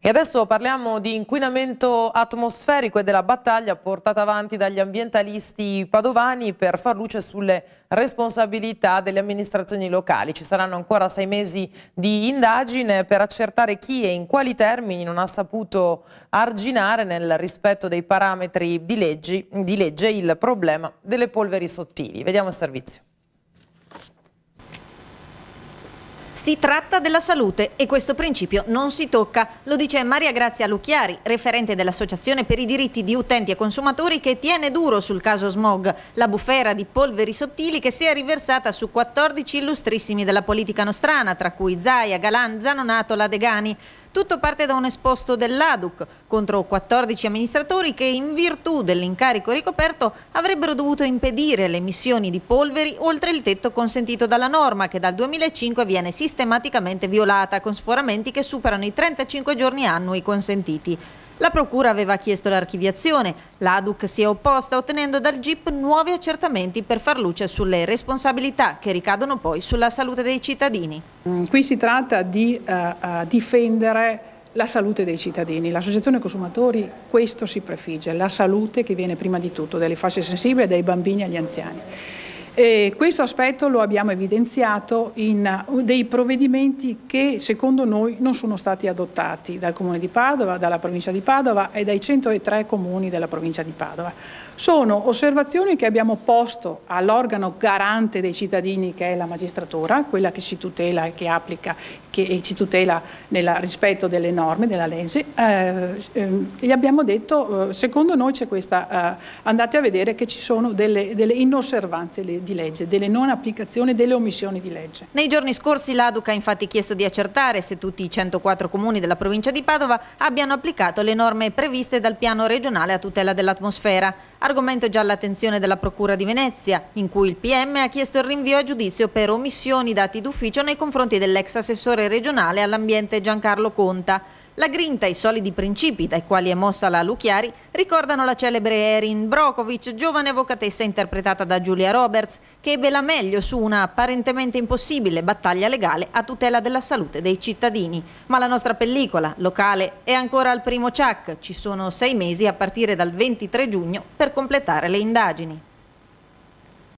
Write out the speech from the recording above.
E adesso parliamo di inquinamento atmosferico e della battaglia portata avanti dagli ambientalisti padovani per far luce sulle responsabilità delle amministrazioni locali. Ci saranno ancora 6 mesi di indagine per accertare chi e in quali termini non ha saputo arginare nel rispetto dei parametri di legge il problema delle polveri sottili. Vediamo il servizio. Si tratta della salute e questo principio non si tocca, lo dice Maria Grazia Lucchiari, referente dell'Associazione per i diritti di utenti e consumatori, che tiene duro sul caso smog, la bufera di polveri sottili che si è riversata su 14 illustrissimi della politica nostrana, tra cui Zaia, Galan, Zanonato, Ladegani. Tutto parte da un esposto dell'ADUC contro 14 amministratori che, in virtù dell'incarico ricoperto, avrebbero dovuto impedire le emissioni di polveri oltre il tetto consentito dalla norma, che dal 2005 viene sistematicamente violata, con sforamenti che superano i 35 giorni annui consentiti. La Procura aveva chiesto l'archiviazione, l'ADUC si è opposta ottenendo dal GIP nuovi accertamenti per far luce sulle responsabilità che ricadono poi sulla salute dei cittadini. Qui si tratta di difendere la salute dei cittadini. L'Associazione Consumatori questo si prefigge, la salute che viene prima di tutto dalle fasce sensibili, dai bambini agli anziani. E questo aspetto lo abbiamo evidenziato in dei provvedimenti che secondo noi non sono stati adottati dal Comune di Padova, dalla provincia di Padova e dai 103 comuni della provincia di Padova. Sono osservazioni che abbiamo posto all'organo garante dei cittadini, che è la magistratura, quella che ci tutela e che applica e ci tutela nel rispetto delle norme, della legge. Gli abbiamo detto, secondo noi c'è questa, andate a vedere che ci sono delle inosservanze di legge, delle non applicazioni, delle omissioni di legge. Nei giorni scorsi l'ADUC ha infatti chiesto di accertare se tutti i 104 comuni della provincia di Padova abbiano applicato le norme previste dal piano regionale a tutela dell'atmosfera. Argomento già all'attenzione della Procura di Venezia, in cui il PM ha chiesto il rinvio a giudizio per omissioni dati d'ufficio nei confronti dell'ex assessore regionale all'ambiente Giancarlo Conta. La grinta e i solidi principi dai quali è mossa la Lucchiari ricordano la celebre Erin Brockovich, giovane avvocatessa interpretata da Giulia Roberts, che ebbe la meglio su una apparentemente impossibile battaglia legale a tutela della salute dei cittadini. Ma la nostra pellicola locale è ancora al primo ciak. Ci sono 6 mesi a partire dal 23 giugno per completare le indagini.